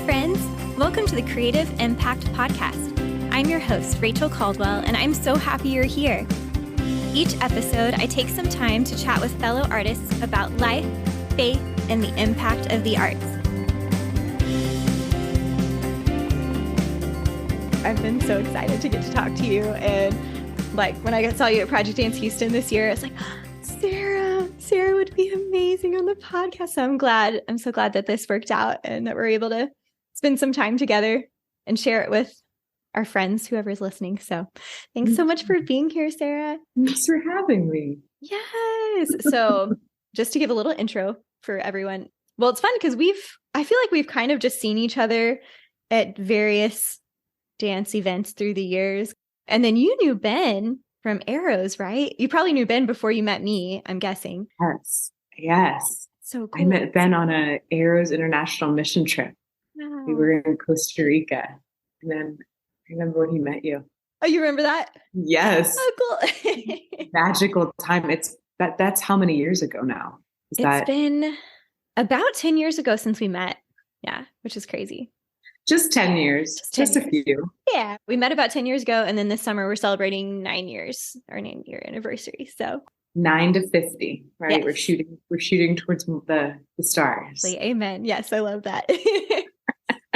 friends. Welcome to the Creative Impact Podcast. I'm your host, Rachel Caldwell, and I'm so happy you're here. Each episode, I take some time to chat with fellow artists about life, faith, and the impact of the arts. I've been so excited to get to talk to you. And when I saw you at Project Dance Houston this year, it's like, Sarah would be amazing on the podcast. So I'm so glad that this worked out and that we're able to spend some time together and share it with our friends, whoever's listening. So thanks so much for being here, Sarah. Thanks for having me. Yes. So just to give a little intro for everyone. Well, it's fun because I feel like we've kind of just seen each other at various dance events through the years. And then you knew Ben from Arrows, right? You probably knew Ben before you met me, I'm guessing. Yes. So cool. I met Ben on a Arrows international mission trip. Wow. We were in Costa Rica. And then I remember when he met you. Oh, you remember that? Yes. Oh, cool. Magical time. That's how many years ago now? It's been about 10 years ago since we met. Yeah, which is crazy. Just 10 years. Just a few. Yeah. We met about 10 years ago. And then this summer we're celebrating 9 years, our 9-year anniversary. So 9 to 50, right? Yes. We're shooting towards the stars. Amen. Yes, I love that.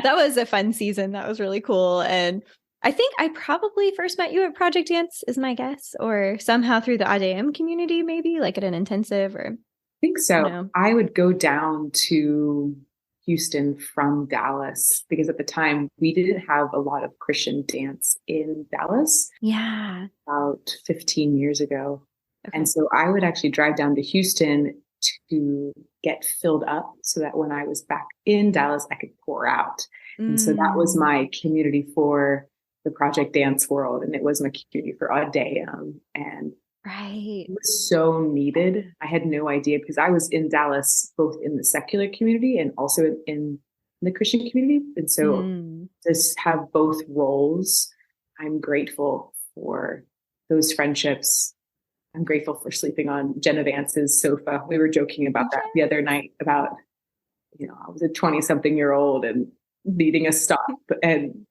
That was a fun season. That was really cool. And I think I probably first met you at Project Dance, is my guess, or somehow through the ADM community, maybe like at an intensive or. I think so. I would go down to Houston from Dallas because at the time we didn't have a lot of Christian dance in Dallas. Yeah. About 15 years ago. Okay. And so I would actually drive down to Houston to get filled up so that when I was back in Dallas, I could pour out. And so that was my community for the Project Dance world. And it was my community for Audeum. And right. It was so needed. I had no idea because I was in Dallas, both in the secular community and also in the Christian community. And so to have both roles, I'm grateful for those friendships. I'm grateful for sleeping on Jenna Vance's sofa. We were joking about that the other night about, I was a 20-something-year-old and needing a stop and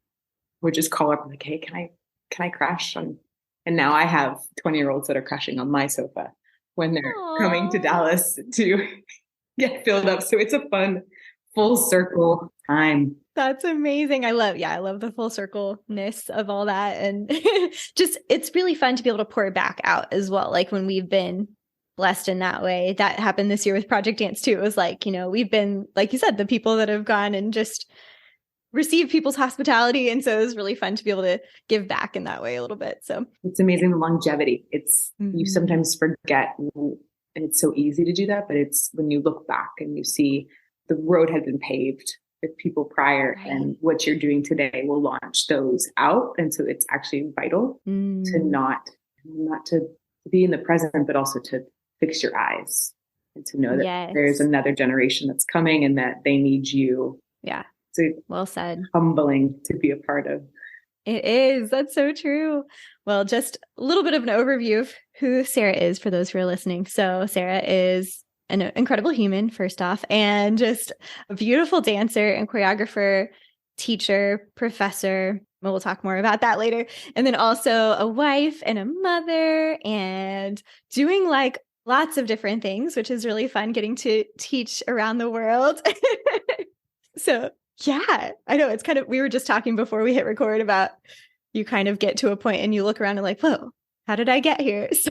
would just call up like, hey, can I crash on? And now I have 20-year-olds that are crashing on my sofa when they're coming to Dallas to get filled up. So it's a fun full circle time. That's amazing. I love the full circle-ness of all that. And it's really fun to be able to pour it back out as well. Like when we've been blessed in that way, that happened this year with Project Dance too. It was like, we've been, like you said, the people that have gone and just received people's hospitality. And so it was really fun to be able to give back in that way a little bit. So it's amazing the longevity. It's, you sometimes forget, and it's so easy to do that, but it's when you look back and you see the road had been paved with people prior, and what you're doing today will launch those out. And so it's actually vital to not to be in the present, but also to fix your eyes and to know that there's another generation that's coming and that they need you. Yeah. So well said. Humbling to be a part of. It is. That's so true. Well, just a little bit of an overview of who Sarah is for those who are listening. So Sarah is an incredible human, first off, and just a beautiful dancer and choreographer, teacher, professor. We'll talk more about that later. And then also a wife and a mother and doing lots of different things, which is really fun getting to teach around the world. So yeah, I know it's we were just talking before we hit record about you kind of get to a point and you look around and like, whoa, how did I get here? So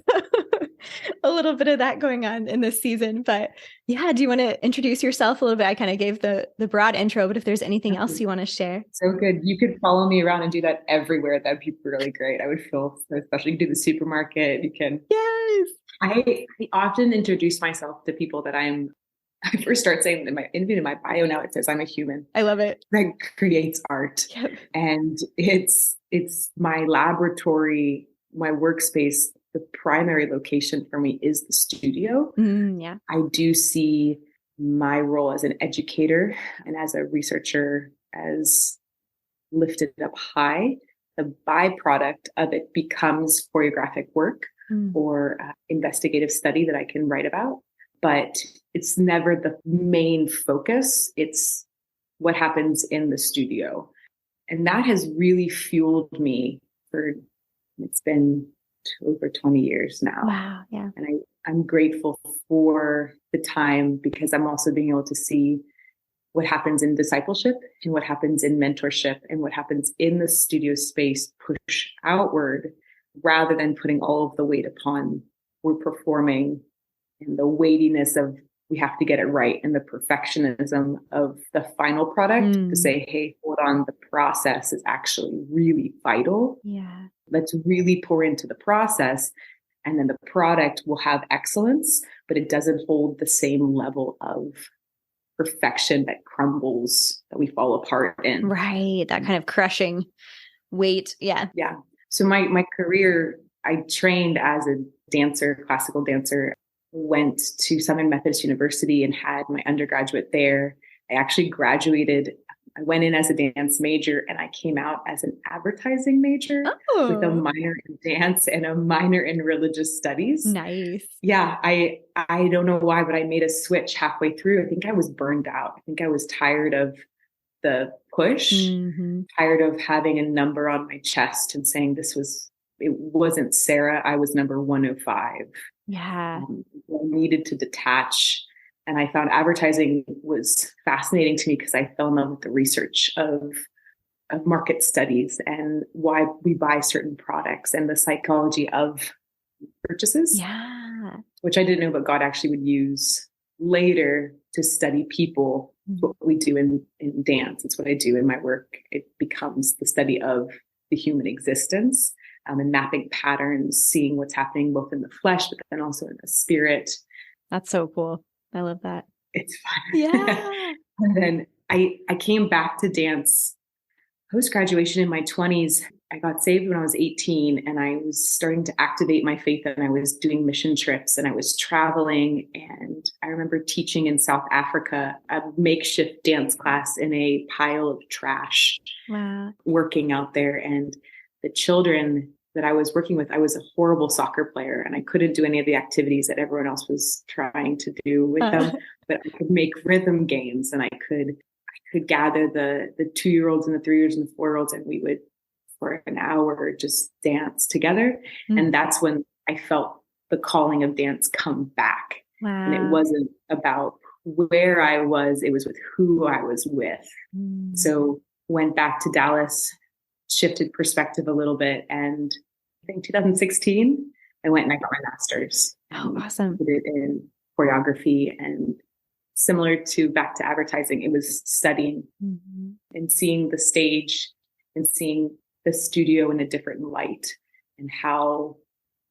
a little bit of that going on in this season. But yeah, do you want to introduce yourself a little bit? I kind of gave the broad intro, but if there's anything else you want to share. So good. You could follow me around and do that everywhere. That'd be really great. I would feel, especially you can do the supermarket. You can. Yes. I often introduce myself to people that I first start saying in my bio now, it says I'm a human. I love it. That creates art. Yep. And it's my laboratory, my workspace. The primary location for me is the studio. Yeah. I do see my role as an educator and as a researcher as lifted up high. The byproduct of it becomes choreographic work or investigative study that I can write about. But it's never the main focus. It's what happens in the studio. And that has really fueled me it's been over 20 years now. Wow. Yeah. And I'm grateful for the time, because I'm also being able to see what happens in discipleship and what happens in mentorship and what happens in the studio space push outward, rather than putting all of the weight upon we're performing, and the weightiness of we have to get it right, and the perfectionism of the final product, to say, hey, hold on, the process is actually really vital. Yeah. Let's really pour into the process, and then the product will have excellence, but it doesn't hold the same level of perfection that crumbles, that we fall apart in. Right. That kind of crushing weight. Yeah. Yeah. So my career, I trained as a dancer, classical dancer, went to Southern Methodist University and had my undergraduate there. I actually graduated. I went in as a dance major and I came out as an advertising major with a minor in dance and a minor in religious studies. Nice. Yeah. I don't know why, but I made a switch halfway through. I think I was burned out. I think I was tired of the push, tired of having a number on my chest and saying it wasn't Sarah. I was number 105. Yeah. I needed to detach. And I found advertising was fascinating to me because I fell in love with the research of market studies and why we buy certain products and the psychology of purchases. Yeah. Which I didn't know, but God actually would use later to study people. What we do in dance. It's what I do in my work. It becomes the study of the human existence, and mapping patterns, seeing what's happening both in the flesh, but then also in the spirit. That's so cool. I love that. It's fun. Yeah. And then I came back to dance post-graduation in my 20s. I got saved when I was 18, and I was starting to activate my faith, and I was doing mission trips and I was traveling. And I remember teaching in South Africa a makeshift dance class in a pile of trash. Wow. Working out there. And the children that I was working with, I was a horrible soccer player and I couldn't do any of the activities that everyone else was trying to do with them, but I could make rhythm games, and I could gather the 2-year-olds and the 3-year-olds and the 4-year-olds, and we would, for an hour, just dance together. And that's when I felt the calling of dance come back. Wow. And it wasn't about where I was, it was with who I was with. So went back to Dallas, shifted perspective a little bit. And I think 2016, I went and I got my master's. Oh, awesome. Did it in choreography, and similar to back to advertising, it was studying and seeing the stage and seeing the studio in a different light, and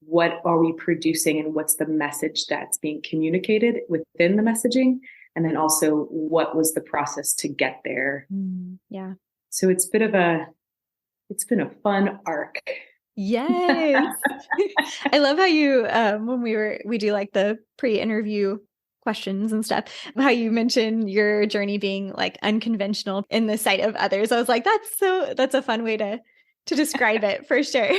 what are we producing and what's the message that's being communicated within the messaging. And then also what was the process to get there. Yeah. So it's been a fun arc. Yes. I love how you, when we do like the pre-interview questions and stuff, how you mentioned your journey being like unconventional in the sight of others. I was like, that's a fun way to describe it, for sure.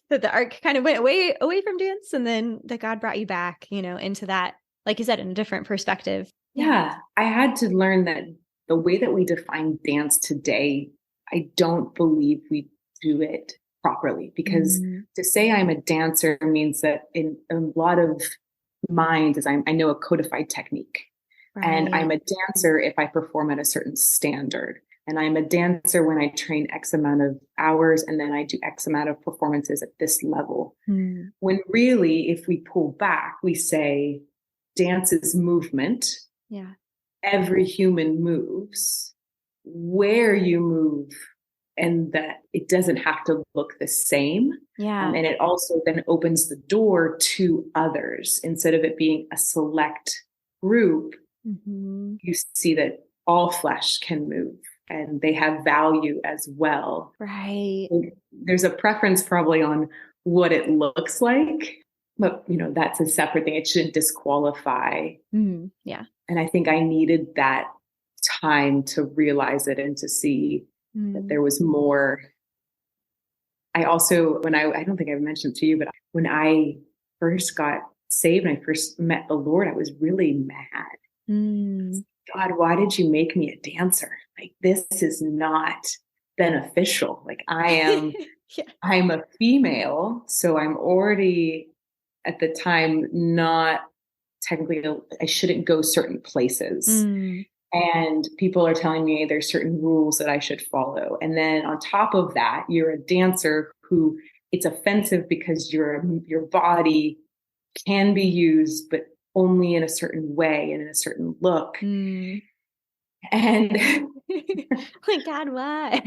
That the arc kind of went away from dance, and then that God brought you back, into that, like you said, in a different perspective. Yeah. I had to learn that the way that we define dance today, I don't believe we do it properly, because to say I'm a dancer means that in a lot of minds is I know a codified technique. Right. And I'm a dancer if I perform at a certain standard. And I'm a dancer when I train X amount of hours, and then I do X amount of performances at this level. When really, if we pull back, we say dance is movement. Yeah. Every human moves. Where you move, and that it doesn't have to look the same. Yeah. And it also then opens the door to others. Instead of it being a select group, you see that all flesh can move and they have value as well. Right. There's a preference probably on what it looks like, but that's a separate thing. It shouldn't disqualify. Yeah. And I think I needed that time to realize it and to see that there was more. I also, I don't think I've mentioned to you, but when I first got saved and I first met the Lord, I was really mad. God, why did you make me a dancer? Like, this is not beneficial. Like, Yeah. I'm a female, so I'm already at the time not technically, I shouldn't go certain places. Mm. And people are telling me there's certain rules that I should follow. And then on top of that, you're a dancer who it's offensive because your body can be used, but only in a certain way and in a certain look. Mm. And Like, God, why?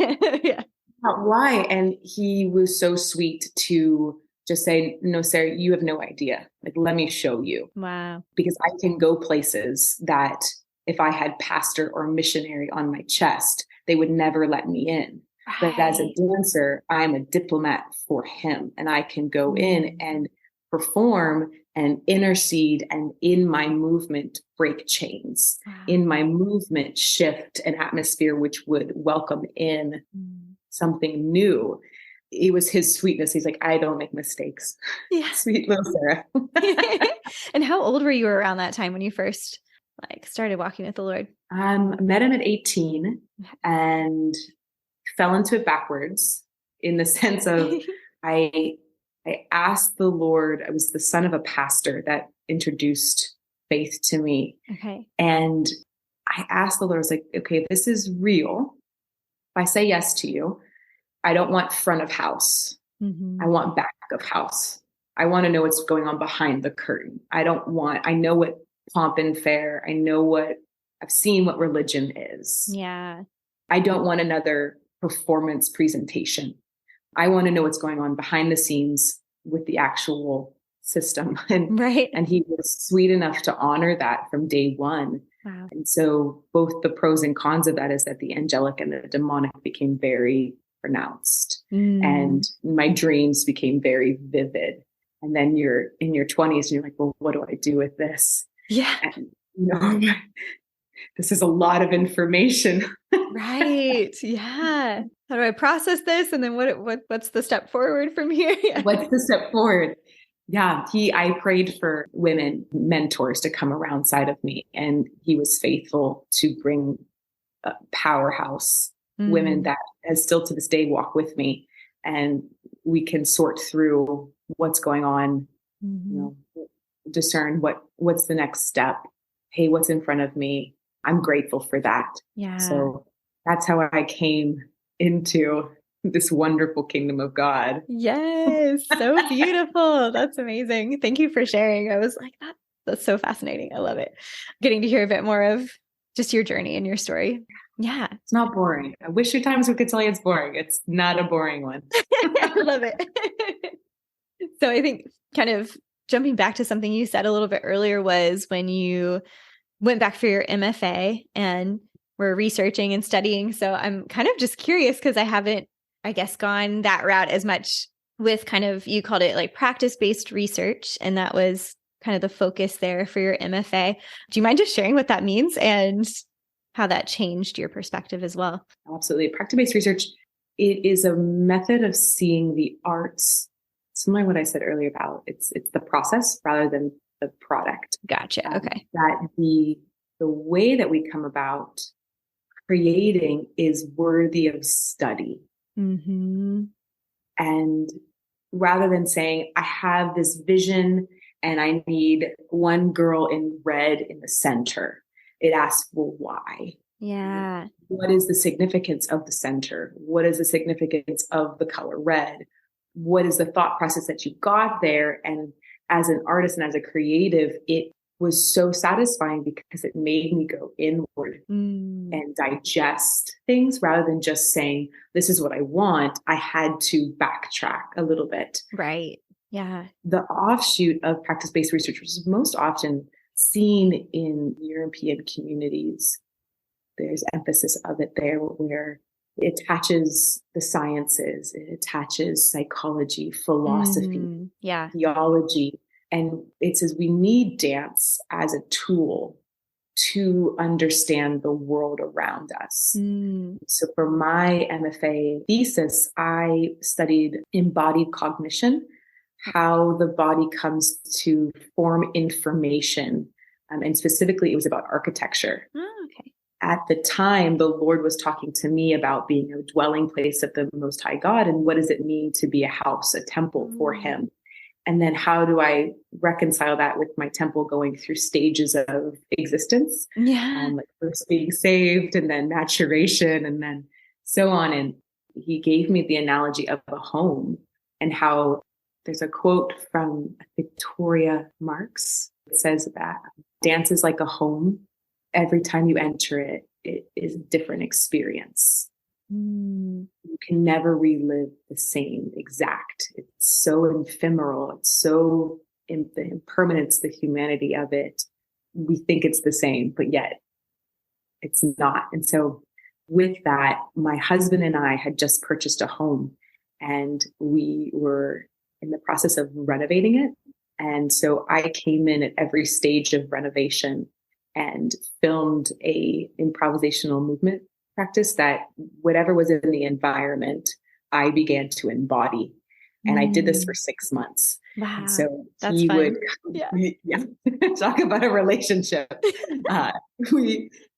Yeah. why? And he was so sweet to just say, no, Sarah, you have no idea. Like, let me show you. Wow. Because I can go places that if I had pastor or missionary on my chest, they would never let me in. Right. But as a dancer, I'm a diplomat for him, and I can go in and perform and intercede, and in my movement break chains, in my movement shift an atmosphere which would welcome in something new. It was his sweetness. He's like, I don't make mistakes. Yeah. Sweet little Sarah. And how old were you around that time when you first started walking with the Lord? Met him at 18 and fell into it backwards, in the sense of I asked the Lord. I was the son of a pastor that introduced faith to me. Okay. And I asked the Lord, I was like, okay, if this is real, if I say yes to you, I don't want front of house. I want back of house. I want to know what's going on behind the curtain. I know what pomp and fair, I've seen what religion is. Yeah. I don't want another performance presentation. I want to know what's going on behind the scenes with the actual system. And, right. And he was sweet enough to honor that from day one. Wow. And so both the pros and cons of that is that the angelic and the demonic became very pronounced. And my dreams became very vivid. And then you're in your 20s and you're like, well, what do I do with this? Yeah. And, this is a lot of information. Right. Yeah. How do I process this? And then what's the step forward from here? Yeah. What's the step forward? Yeah. I prayed for women mentors to come around side of me, and he was faithful to bring powerhouse women that as still to this day walk with me, and we can sort through what's going on, discern what's the next step. Hey, what's in front of me? I'm grateful for that. Yeah. So that's how I came into this wonderful kingdom of God. Yes. So beautiful. That's amazing. Thank you for sharing. I was like, that's so fascinating. I love it. Getting to hear a bit more of just your journey and your story. Yeah. It's not boring. I wish your times we could tell you it's boring. It's not a boring one. I love it. So I think kind of jumping back to something you said a little bit earlier was when you went back for your MFA and were researching and studying. So I'm kind of just curious because I haven't, I guess, gone that route as much with kind of, you called it like practice-based research. And that was kind of the focus there for your MFA. Do you mind just sharing what that means and how that changed your perspective as well? Absolutely. Practice-based research, it is a method of seeing the arts, similar to what I said earlier about it's the process rather than the product. Gotcha. Okay. That the way that we come about creating is worthy of study. And rather than saying, I have this vision and I need one girl in red in the center, it asks, well, why? Yeah. What is the significance of the center? What is the significance of the color red? What is the thought process that you got there? And as an artist and as a creative, it was so satisfying because it made me go inward and digest things rather than just saying, this is what I want. I had to backtrack a little bit. Right. Yeah. The offshoot of practice-based research, which is most often seen in European communities, there's emphasis of it there where it attaches the sciences, it attaches psychology, philosophy, theology. And it says we need dance as a tool to understand the world around us. So for my MFA thesis, I studied embodied cognition, how the body comes to form information And specifically, it was about architecture. Oh, okay. At the time, the Lord was talking to me about being a dwelling place of the Most High God. And what does it mean to be a house, a temple for him? And then how do I reconcile that with my temple going through stages of existence? Yeah. Like first being saved and then maturation and then so on. And he gave me the analogy of a home and how there's a quote from Victoria Marx. It says that dance is like a home. Every time you enter it, it is a different experience. You can never relive the same exact. It's so ephemeral. It's so the impermanence, the humanity of it. We think it's the same, but yet it's not. And so with that, my husband and I had just purchased a home and we were in the process of renovating it. And so I came in at every stage of renovation and filmed a improvisational movement practice that whatever was in the environment, I began to embody. And I did this for 6 months. Wow. And so That's he fun. would, talk about a relationship.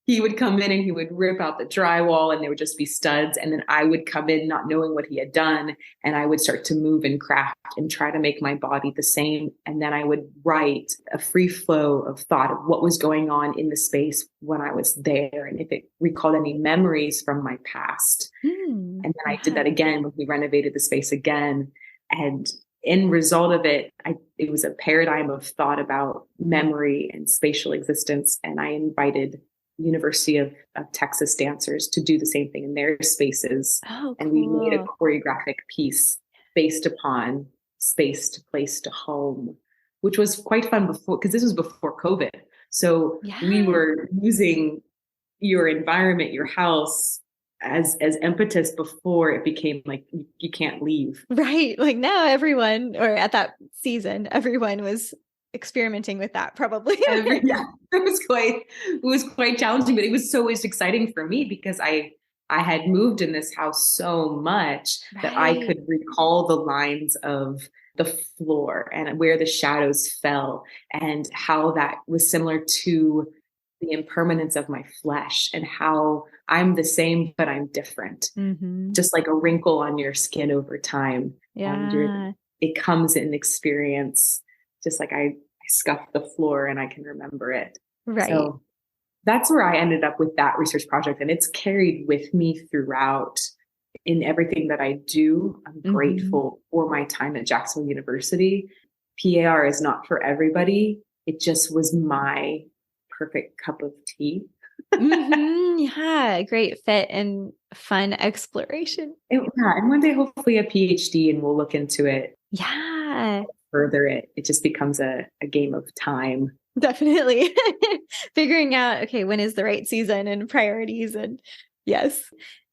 He would come in and he would rip out the drywall and there would just be studs. And then I would come in not knowing what he had done. And I would start to move and craft and try to make my body the same. And then I would write a free flow of thought of what was going on in the space when I was there. And if it recalled any memories from my past. And then I did that again when we renovated the space again. And in result of it, it was a paradigm of thought about memory and spatial existence. And I invited University of Texas dancers to do the same thing in their spaces. Oh, cool. And we made a choreographic piece based upon space to place to home, which was quite fun before, because this was before COVID. So we were using your environment, your house as impetus before it became like you can't leave. Right. Like now everyone, or at that season, everyone was experimenting with that probably. It was quite challenging, but it was so exciting for me because I had moved in this house so much that I could recall the lines of the floor and where the shadows fell and how that was similar to the impermanence of my flesh and how I'm the same, but I'm different. Just like a wrinkle on your skin over time. It comes in experience. Just like I scuffed the floor and I can remember it. Right. So that's where I ended up with that research project. And it's carried with me throughout in everything that I do. I'm grateful for my time at Jacksonville University. PAR is not for everybody. It just was my perfect cup of tea. Yeah, great fit and fun exploration. And one day, hopefully a PhD, and we'll look into it. Yeah. Further it just becomes a game of time. Definitely. Figuring out, okay, when is the right season and priorities. And yes,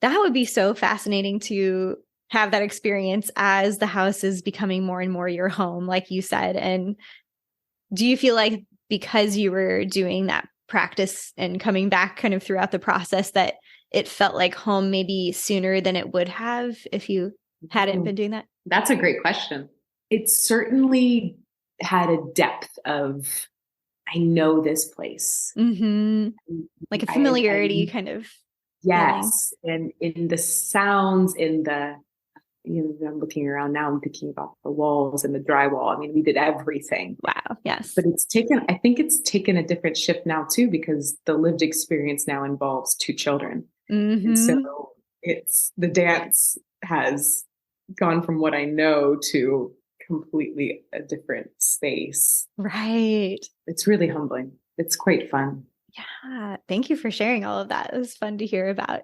that would be so fascinating to have that experience as the house is becoming more and more your home, like you said. And do you feel like because you were doing that practice and coming back kind of throughout the process that it felt like home maybe sooner than it would have if you hadn't been doing that? That's a great question. It certainly had a depth of, I know this place. Like a familiarity kind of. Yes. Feeling. And in the sounds, in the, I'm looking around now, I'm thinking about the walls and the drywall. I mean, we did everything. Wow. Yes. But I think it's taken a different shift now too, because the lived experience now involves 2 children. And so the dance has gone from what I know to completely a different space. Right. It's really humbling. It's quite fun. Yeah. Thank you for sharing all of that. It was fun to hear about.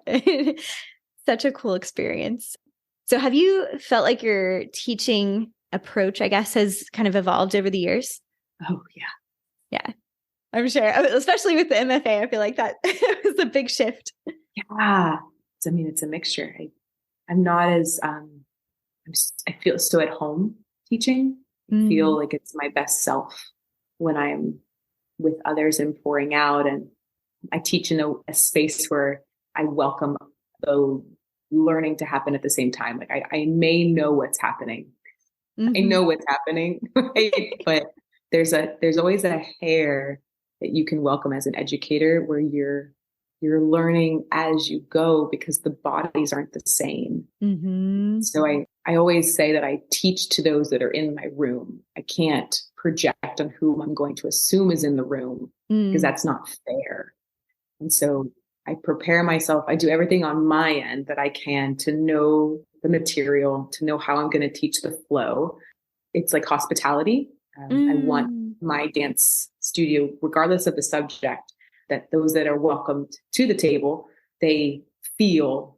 Such a cool experience. So have you felt like your teaching approach, I guess, has kind of evolved over the years? Oh, yeah. Yeah. I'm sure. Especially with the MFA, I feel like that was a big shift. Yeah. I mean, it's a mixture. I'm not as, I feel so at home teaching. I feel like it's my best self when I'm with others and pouring out. And I teach in a space where I welcome the learning to happen at the same time. Like I may know what's happening. I know what's happening, right? But there's always a hair that you can welcome as an educator, where you're learning as you go because the bodies aren't the same. Mm-hmm. So I always say that I teach to those that are in my room. I can't project on whom I'm going to assume is in the room because that's not fair. And so I prepare myself. I do everything on my end that I can to know the material, to know how I'm going to teach the flow. It's like hospitality. I want my dance studio, regardless of the subject, that those that are welcomed to the table, they feel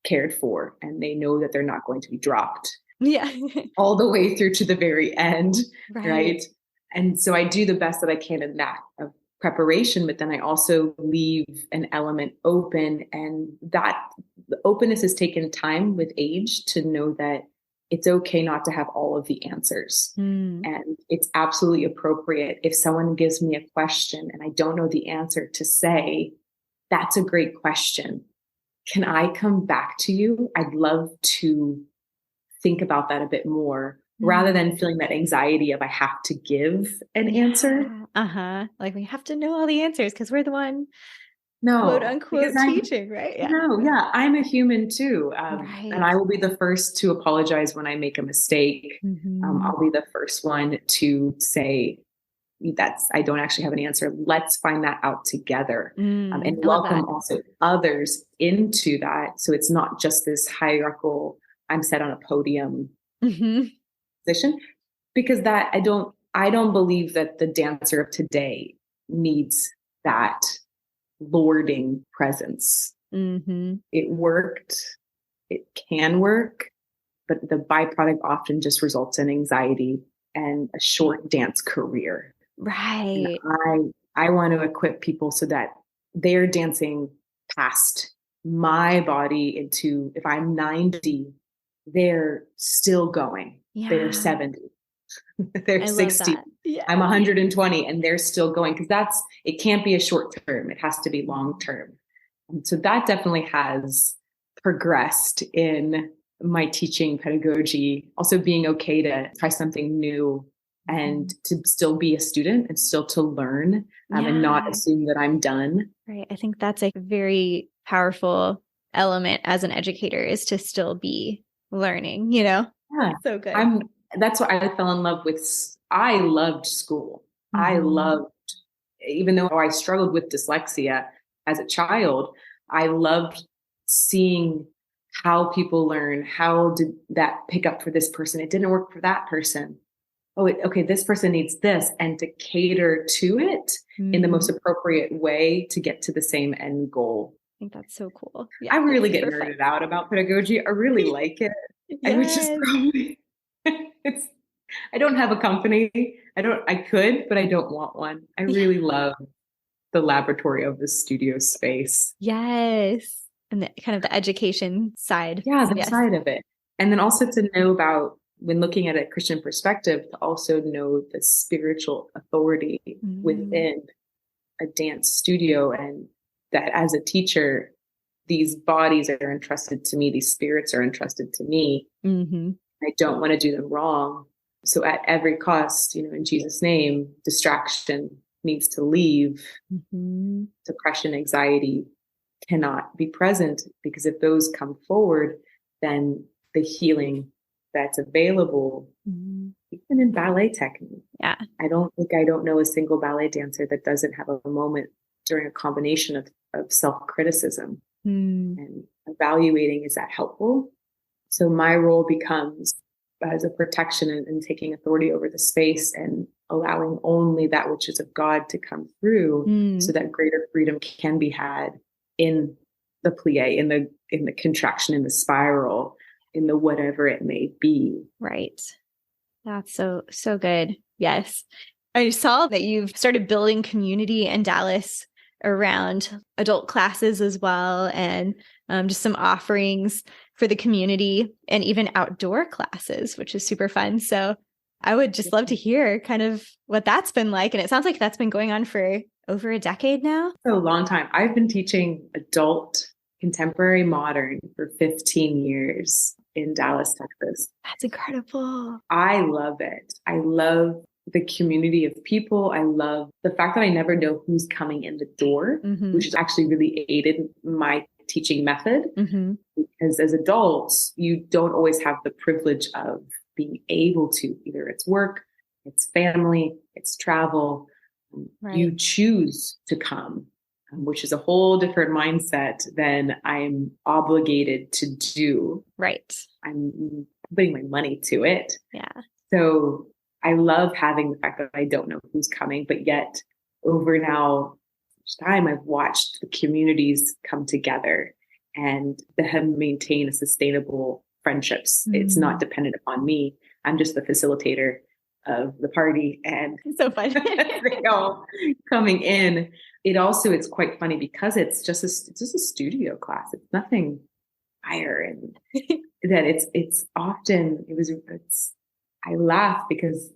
cared for and they know that they're not going to be dropped. Yeah. All the way through to the very end. Right. And so I do the best that I can in that of preparation, but then I also leave an element open, and that the openness has taken time with age to know that it's okay not to have all of the answers. And it's absolutely appropriate if someone gives me a question and I don't know the answer to say, that's a great question. Can I come back to you? I'd love to think about that a bit more rather than feeling that anxiety of I have to give an answer. Like we have to know all the answers because we're the one quote No, unquote teaching, right? Yeah. No, yeah, I'm a human too. Right. And I will be the first to apologize when I make a mistake. I'll be the first one to say, I don't actually have an answer. Let's find that out together. And welcome also others into that. So it's not just this hierarchical, I'm set on a podium position, because that I don't believe that the dancer of today needs that lording presence. It worked. It can work, but the byproduct often just results in anxiety and a short dance career. Right. And I want to equip people so that they're dancing past my body into, if I'm 90, they're still going. Yeah. They're 70. They're 60. Yeah. I'm 120 and they're still going, because it can't be a short term. It has to be long term. And so that definitely has progressed in my teaching pedagogy. Also being okay to try something new and to still be a student and still to learn and not assume that I'm done. Right. I think that's a very powerful element as an educator, is to still be learning, Yeah. So good. That's why I fell in love with, I loved school. I loved, even though I struggled with dyslexia as a child, I loved seeing how people learn. How did that pick up for this person? It didn't work for that person. Okay, this person needs this, and to cater to it in the most appropriate way to get to the same end goal. I think that's so cool. Yeah, I really get nerded out about pedagogy. I really like it. I would just probably, I don't have a company. I could, but I don't want one. I really love the laboratory of the studio space. Yes. And kind of the education side. Yeah, the side of it. And then also to know about, when looking at a Christian perspective, to also know the spiritual authority within a dance studio, and that as a teacher, these bodies are entrusted to me, these spirits are entrusted to me. I don't want to do them wrong. So at every cost, in Jesus' name, distraction needs to leave. Depression, anxiety cannot be present, because if those come forward, then the healing that's available, even in ballet technique. Yeah. I don't know a single ballet dancer that doesn't have a moment during a combination of self-criticism and evaluating, is that helpful? So my role becomes as a protection and taking authority over the space and allowing only that which is of God to come through, so that greater freedom can be had in the plie, in the contraction, in the spiral, in the whatever it may be. Right. That's so good. Yes. I saw that you've started building community in Dallas around adult classes as well, and just some offerings for the community, and even outdoor classes, which is super fun. So I would just love to hear kind of what that's been like. And it sounds like that's been going on for over a decade now. So a long time. I've been teaching adult contemporary modern for 15 years in Dallas, Texas. That's incredible. I love it. I love the community of people. I love the fact that I never know who's coming in the door, which has actually really aided my teaching method. Because as adults, you don't always have the privilege of being able to, either it's work, it's family, it's travel. You choose to come, which is a whole different mindset than I'm obligated to do. Right. I'm putting my money to it. Yeah. So I love having the fact that I don't know who's coming, but yet over now each time I've watched the communities come together and have maintained a sustainable friendships. It's not dependent upon me. I'm just the facilitator of the party, and so fun. they all coming in. It's quite funny because it's just a studio class. It's nothing higher, and I laugh because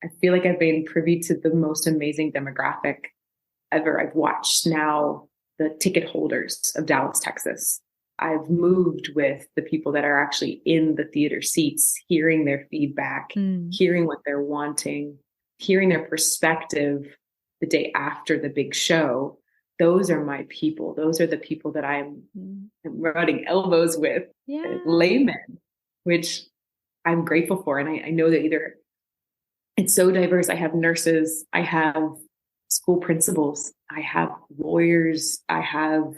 I feel like I've been privy to the most amazing demographic ever. I've watched now the ticket holders of Dallas, Texas. I've moved with the people that are actually in the theater seats, hearing their feedback, hearing what they're wanting, hearing their perspective the day after the big show. Those are my people. Those are the people that I'm rubbing elbows with, laymen, which I'm grateful for. And I know that it's so diverse. I have nurses, I have school principals, I have lawyers, I have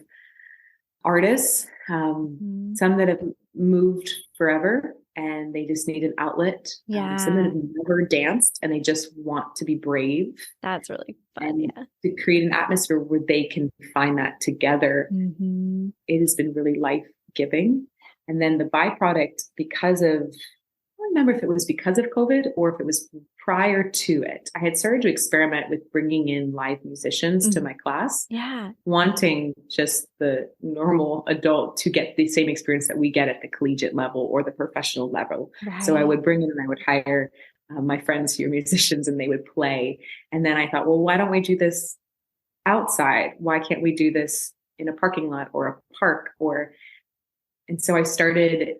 artists, some that have moved forever and they just need an outlet. Some that have never danced and they just want to be brave. That's really fun. And to create an atmosphere where they can find that together. It has been really life-giving. And then the byproduct, because of, I don't remember if it was because of COVID or if it was prior to it, I had started to experiment with bringing in live musicians to my class, wanting just the normal adult to get the same experience that we get at the collegiate level or the professional level. So I would bring in and I would hire my friends who are musicians and they would play. And then I thought, well, why don't we do this outside? Why can't we do this in a parking lot or a park? And so I started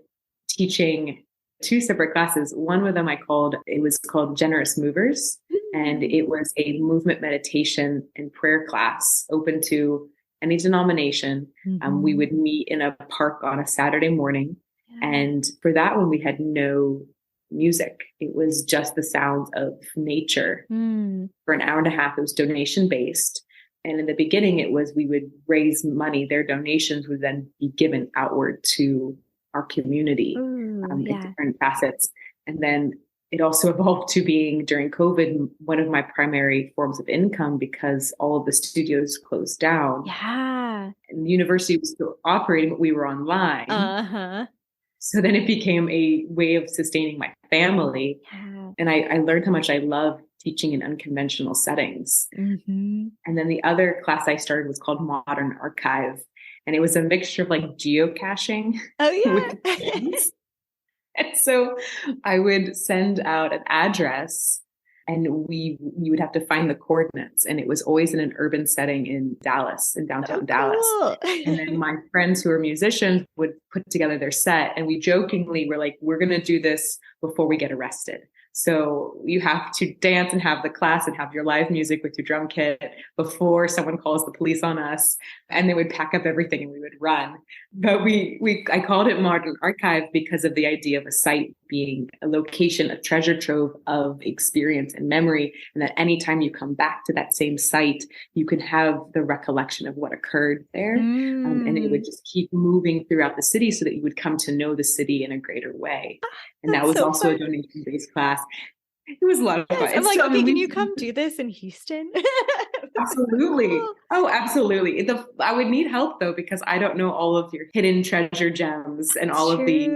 teaching 2 separate classes. One of them it was called Generous Movers. And it was a movement meditation and prayer class open to any denomination. We would meet in a park on a Saturday morning. And for that one, we had no music. It was just the sounds of nature for an hour and a half. It was donation based. And in the beginning, we would raise money. Their donations would then be given outward to our community in different facets. And then it also evolved to being, during COVID, one of my primary forms of income because all of the studios closed down. And the university was still operating, but we were online. So then it became a way of sustaining my family. And I learned how much I love teaching in unconventional settings. And then the other class I started was called Modern Archive. And it was a mixture of like geocaching. With kids. And so I would send out an address and you would have to find the coordinates. And it was always in an urban setting in Dallas, in downtown Dallas. And then my friends who are musicians would put together their set. And we jokingly were like, we're going to do this before we get arrested. So you have to dance and have the class and have your live music with your drum kit before someone calls the police on us. And they would pack up everything and we would run. But I called it Modern Archive because of the idea of a site being a location, a treasure trove of experience and memory. And that anytime you come back to that same site, you can have the recollection of what occurred there. And it would just keep moving throughout the city so that you would come to know the city in a greater way. And that was so also fun. A donation-based class. It was a lot of fun. I'm like, okay, can you come do this in Houston? Absolutely. Oh, absolutely. I would need help though, because I don't know all of your hidden treasure gems and all of we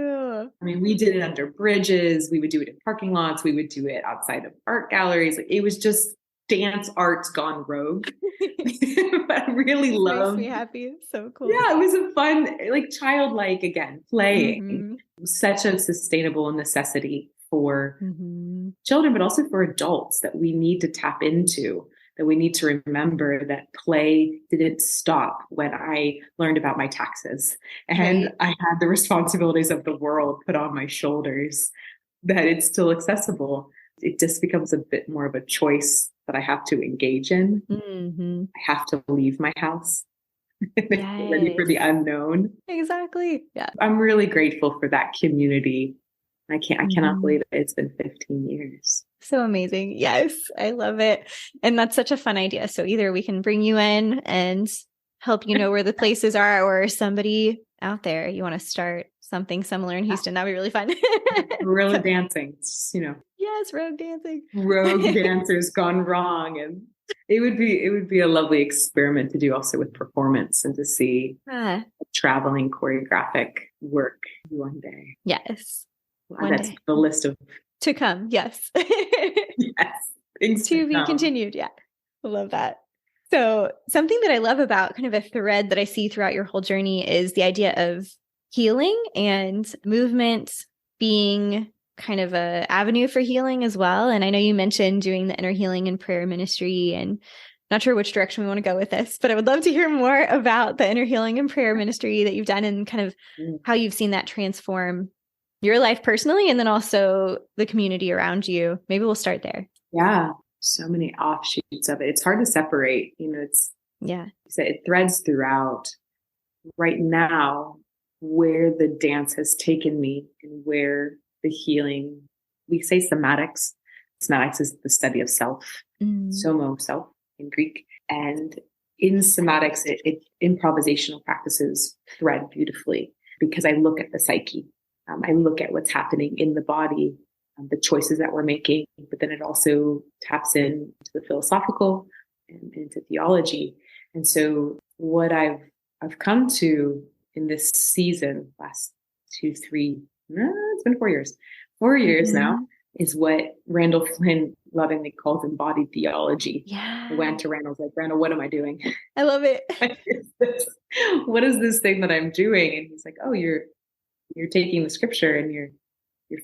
did it under bridges. We would do it in parking lots. We would do it outside of art galleries. Like, it was just dance arts gone rogue. But I really loved. Makes me happy. So cool. Yeah, it was a fun, like childlike, again, playing. Such a sustainable necessity for children, but also for adults that we need to tap into, that we need to remember that play didn't stop when I learned about my taxes and I had the responsibilities of the world put on my shoulders, that it's still accessible. it just becomes a bit more of a choice that I have to engage in. I have to leave my house ready for the unknown. Exactly. Yeah. I'm really grateful for that community. I cannot believe it's been 15 years. So amazing. Yes, I love it. And that's such a fun idea. So either we can bring you in and help you know where the places are, or somebody out there, you want to start something similar in Houston. That'd be really fun. Guerrilla dancing, Yes, rogue dancing. Rogue dancers gone wrong. And it would be a lovely experiment to do also with performance and to see traveling choreographic work one day. Yes. That's the list of to come. Yes. Yes. Things to be continued. Yeah. I love that. So something that I love about kind of a thread that I see throughout your whole journey is the idea of healing and movement being kind of a avenue for healing as well. And I know you mentioned doing the inner healing and prayer ministry, and not sure which direction we want to go with this, but I would love to hear more about the inner healing and prayer ministry that you've done and kind of how you've seen that transform your life personally, and then also the community around you. Maybe we'll start there. Yeah. So many offshoots of it. It's hard to separate, it threads throughout. Right now, where the dance has taken me and where the healing, we say somatics. Somatics is the study of self, somo, self in Greek. And in somatics, improvisational practices thread beautifully because I look at the psyche. I look at what's happening in the body, the choices that we're making, but then it also taps into the philosophical and into theology. And so what I've come to in this season, last 2-3, it's been 4 years, 4 years now, is what Randall Flynn lovingly calls embodied theology. Yeah. I went to Randall, like, Randall, what am I doing? I love it. What is this thing that I'm doing? And he's like, oh, you're taking the scripture and you're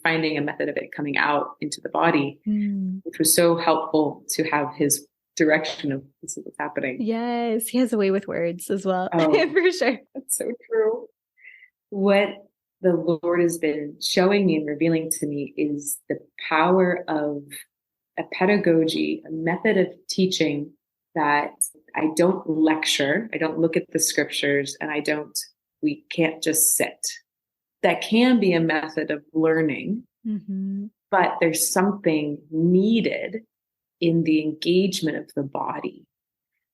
finding a method of it coming out into the body, which was so helpful to have his direction of this is what's happening. Yes, he has a way with words as well. Oh, for sure. That's so true. What the Lord has been showing me and revealing to me is the power of a pedagogy, a method of teaching that I don't lecture, I don't look at the scriptures, and we can't just sit. That can be a method of learning, but there's something needed in the engagement of the body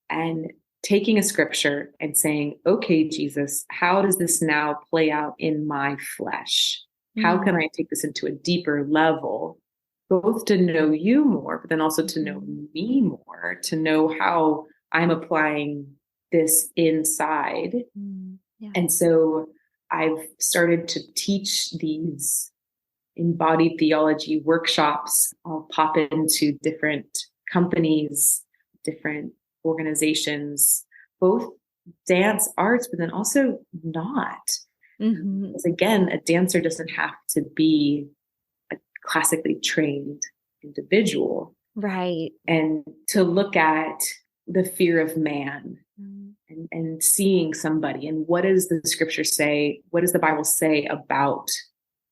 and taking a scripture and saying, okay, Jesus, how does this now play out in my flesh? How can I take this into a deeper level, both to know you more, but then also to know me more, to know how I'm applying this inside. Yeah. And so I've started to teach these embodied theology workshops. I'll pop into different companies, different organizations, both dance arts, but then also not. Because again, a dancer doesn't have to be a classically trained individual. Right. And to look at the fear of man and seeing somebody and what does the scripture say? What does the Bible say about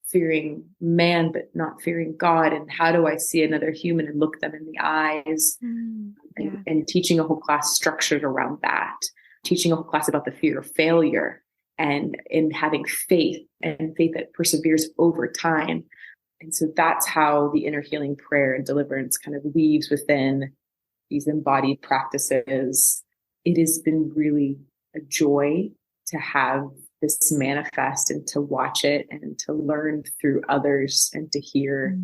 fearing man, but not fearing God? And how do I see another human and look them in the eyes? And teaching a whole class structured around that, teaching a whole class about the fear of failure and in having faith and faith that perseveres over time. And so that's how the inner healing prayer and deliverance kind of weaves within these embodied practices. It has been really a joy to have this manifest and to watch it and to learn through others and to hear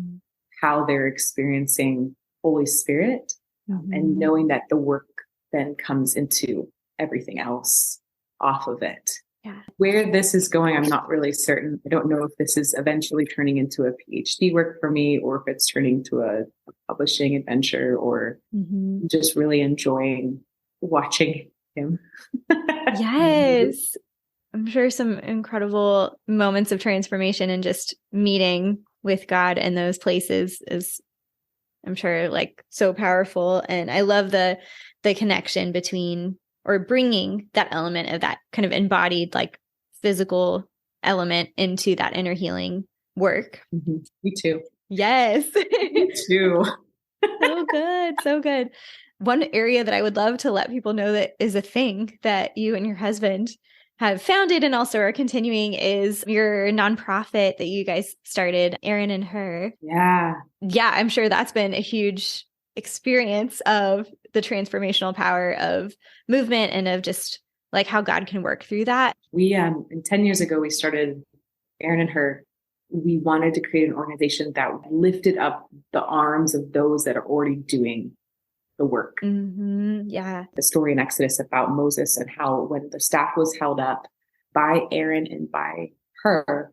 how they're experiencing Holy Spirit and knowing that the work then comes into everything else off of it. Yeah. Where this is going, I'm not really certain. I don't know if this is eventually turning into a PhD work for me or if it's turning to a publishing adventure or just really enjoying watching him. Yes. I'm sure some incredible moments of transformation and just meeting with God in those places is, I'm sure, like so powerful. And I love the connection between or bringing that element of that kind of embodied, like physical element into that inner healing work. Me too. Yes. Me too. So good. So good. One area that I would love to let people know that is a thing that you and your husband have founded and also are continuing is your nonprofit that you guys started, Aaron and Hur. Yeah. Yeah, I'm sure that's been a huge experience of the transformational power of movement and of just like how God can work through that. We, and 10 years ago, we started Aaron and Hur. We wanted to create an organization that lifted up the arms of those that are already doing the work. Yeah. The story in Exodus about Moses and how when the staff was held up by Aaron and by Hur,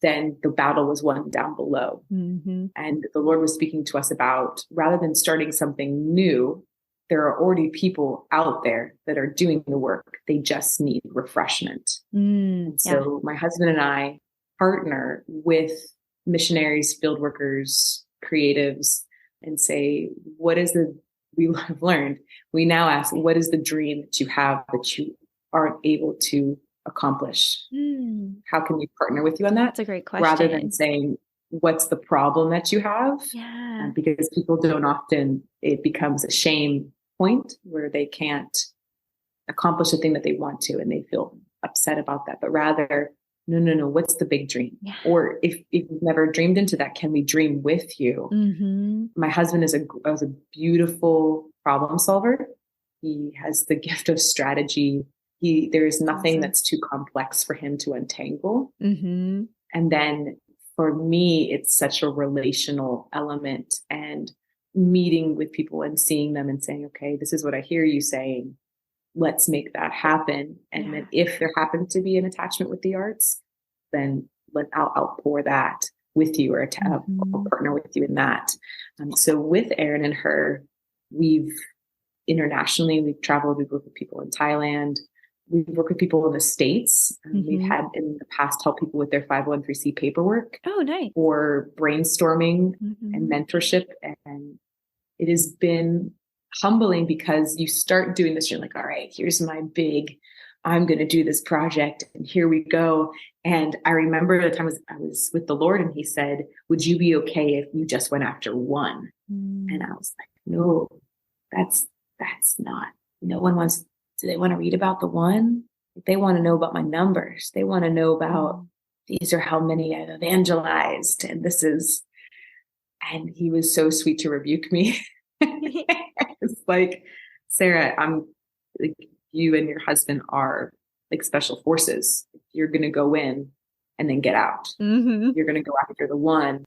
then the battle was won down below. And the Lord was speaking to us about, rather than starting something new, there are already people out there that are doing the work. They just need refreshment. And so my husband and I partner with missionaries, field workers, creatives, and say, we have learned, we now ask, what is the dream that you have that you aren't able to accomplish? How can we partner with you on that? That's a great question. Rather than saying, what's the problem that you have? Because people don't often, it becomes a shame point where they can't accomplish the thing that they want to and they feel upset about that. But rather, no, what's the big dream? Or if you've never dreamed into that, can we dream with you? My husband is a beautiful problem solver. He has the gift of strategy. There is nothing that's too complex for him to untangle. And then for me, it's such a relational element and meeting with people and seeing them and saying, okay, this is what I hear you saying. Let's make that happen. And then if there happens to be an attachment with the arts, then I'll outpour that with you, or I'll partner with you in that. So with Aaron and Hur, we've traveled, we've worked with people in Thailand. We've worked with people in the States. We've had in the past help people with their 501(c) paperwork. Oh, nice. Or brainstorming and mentorship. And it has been humbling because you start doing this, you're like, all right, here's I'm going to do this project and here we go. And I remember the time I was with the Lord and he said, would you be okay if you just went after one? And I was like, no, that's not, no one wants, do they want to read about the one? They want to know about my numbers. They want to know about, these are how many I've evangelized. And and he was so sweet to rebuke me. It's like, Sarah, you and your husband are like special forces. You're going to go in and then get out. You're going to go after the one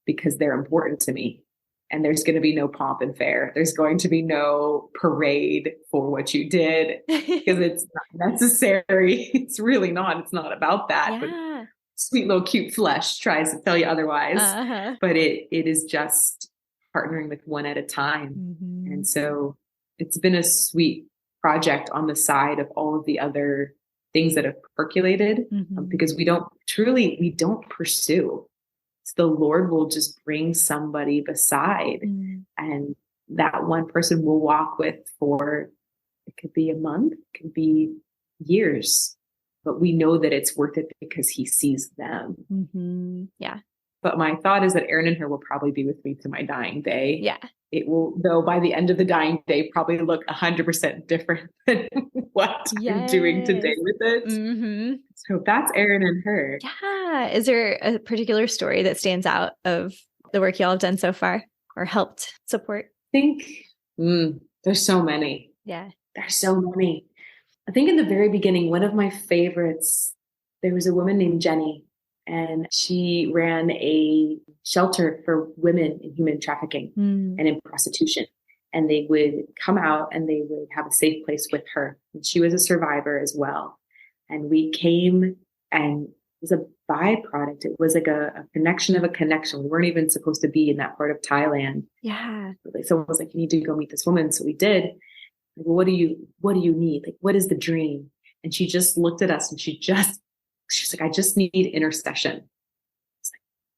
because they're important to me. And there's going to be no pomp and fare. There's going to be no parade for what you did because it's not necessary. It's really not. It's not about that. But sweet little cute flesh tries to tell you otherwise. But it is just partnering with one at a time. And so it's been a sweet project on the side of all of the other things that have percolated because we don't pursue. So the Lord will just bring somebody beside and that one person will walk with for, it could be a month, it could be years, but we know that it's worth it because he sees them. But my thought is that Aaron and Hur will probably be with me to my dying day. It will, though, by the end of the dying day, probably look 100% different than what I'm doing today with it. So that's Aaron and Hur. Is there a particular story that stands out of the work y'all have done so far or helped support? I think there's so many. There's so many. I think in the very beginning, one of my favorites, there was a woman named Jenny. And she ran a shelter for women in human trafficking and in prostitution. And they would come out and they would have a safe place with her. And she was a survivor as well. And we came and it was a byproduct. It was like a connection of a connection. We weren't even supposed to be in that part of Thailand. Someone was like, you need to go meet this woman. So we did. Like, well, what do you need? Like, what is the dream? And she just looked at us and she's like, I just need intercession. It's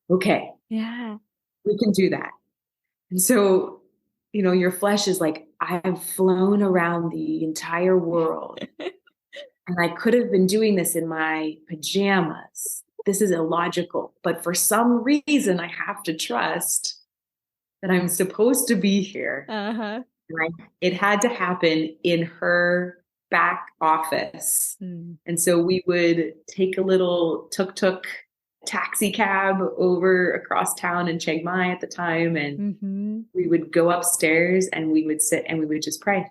like, okay, we can do that. And so, your flesh is like, I've flown around the entire world and I could have been doing this in my pajamas this is illogical, but for some reason I have to trust that I'm supposed to be here. Uh-huh. Right? It had to happen in her back office. And so we would take a little tuk-tuk taxi cab over across town in Chiang Mai at the time. And we would go upstairs and we would sit and we would just pray.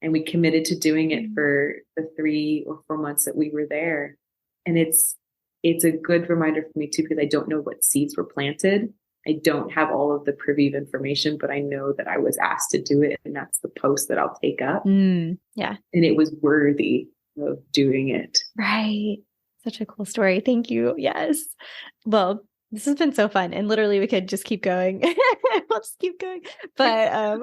And we committed to doing it for the 3 or 4 months that we were there. And it's a good reminder for me too, because I don't know what seeds were planted. I don't have all of the privy of information, but I know that I was asked to do it. And that's the post that I'll take up. Yeah. And it was worthy of doing it. Right. Such a cool story. Thank you. Yes. Well, this has been so fun. And literally we could just keep going. We'll just keep going. But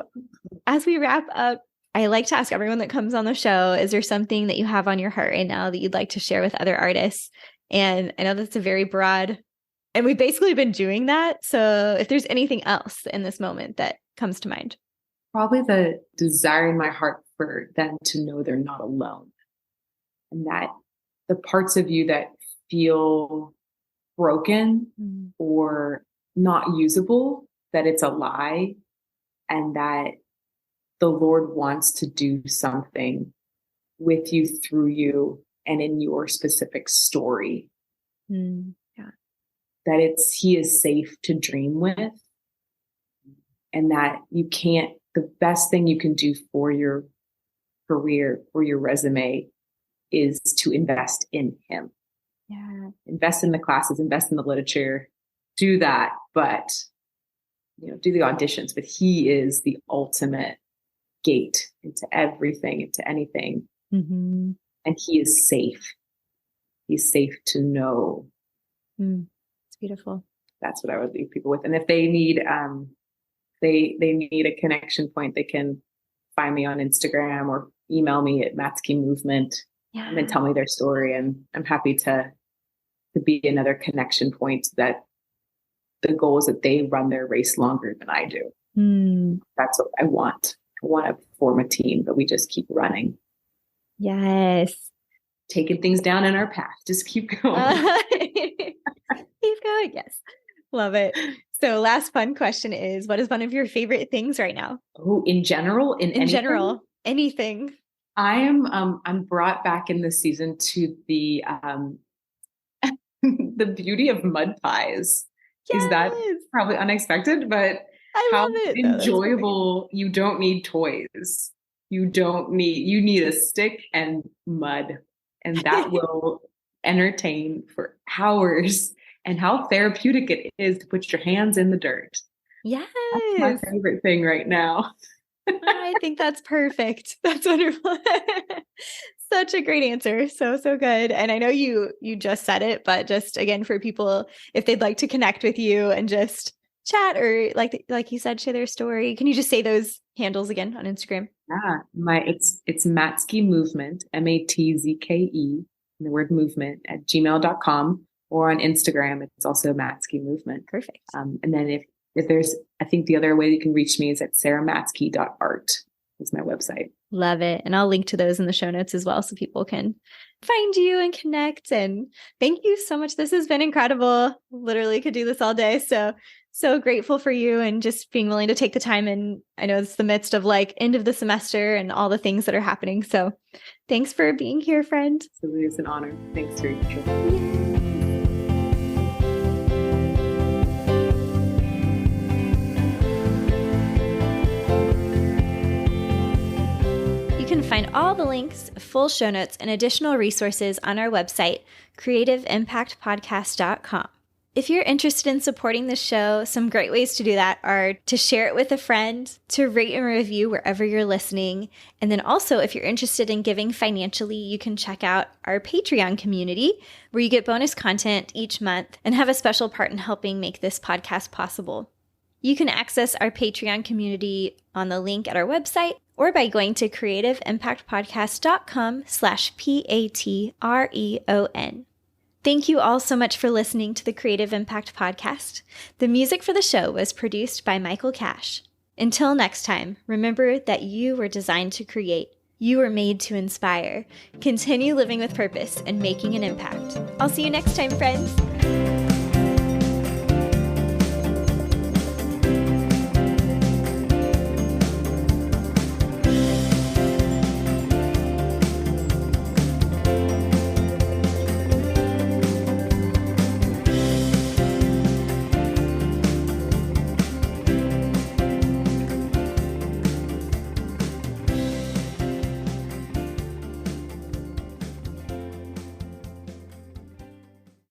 as we wrap up, I like to ask everyone that comes on the show, is there something that you have on your heart right now that you'd like to share with other artists? And I know that's a very broad, and we've basically been doing that. So if there's anything else in this moment that comes to mind. Probably the desire in my heart for them to know they're not alone. And that the parts of you that feel broken or not usable, that it's a lie, and that the Lord wants to do something with you, through you, and in your specific story. Yeah. That He is safe to dream with, and that the best thing you can do for your career or your resume is to invest in Him. Yeah. Invest in the classes, invest in the literature, do that, but do the auditions. But He is the ultimate gate into everything, into anything. And He is safe. He's safe to know. It's beautiful. That's what I would leave people with. And if they need they need a connection point, they can find me on Instagram or email me at Matzke Movement and then tell me their story. And I'm happy to be another connection point, that the goal is that they run their race longer than I do. That's what I want. I want to form a team, but we just keep running. Yes. Taking things down in our path. Just keep going. Keep going. Yes. Love it. So last fun question is, what is one of your favorite things right now? Oh, in general? In general, anything. I am, I'm brought back in this season to the, the beauty of mud pies. Yes. Is that probably unexpected, but I how love it. enjoyable. You don't need toys. You need a stick and mud, and that will entertain for hours. And how therapeutic it is to put your hands in the dirt. Yes. That's my favorite thing right now. I think that's perfect. That's wonderful. Such a great answer. So good. And I know you just said it, but just again, for people, if they'd like to connect with you and just chat, or like you said, share their story, can you just say those handles again on Instagram? Yeah, it's Matzke Movement, Matzke, and the word movement at gmail.com. Or on Instagram, it's also Matzke Movement. Perfect. And then if there's, I think the other way you can reach me is at sarahmatzke.art is my website. Love it. And I'll link to those in the show notes as well, so people can find you and connect. And thank you so much. This has been incredible. Literally could do this all day. So grateful for you and just being willing to take the time. And I know it's the midst of end of the semester and all the things that are happening. So thanks for being here, friend. Absolutely. It's an honor. Thanks, Rachel. You can find all the links, full show notes, and additional resources on our website, creativeimpactpodcast.com. If you're interested in supporting the show, some great ways to do that are to share it with a friend, to rate and review wherever you're listening. And then also, if you're interested in giving financially, you can check out our Patreon community, where you get bonus content each month and have a special part in helping make this podcast possible. You can access our Patreon community on the link at our website, or by going to creativeimpactpodcast.com/PATREON. Thank you all so much for listening to the Creative Impact Podcast. The music for the show was produced by Michael Cash. Until next time, remember that you were designed to create. You were made to inspire. Continue living with purpose and making an impact. I'll see you next time, friends.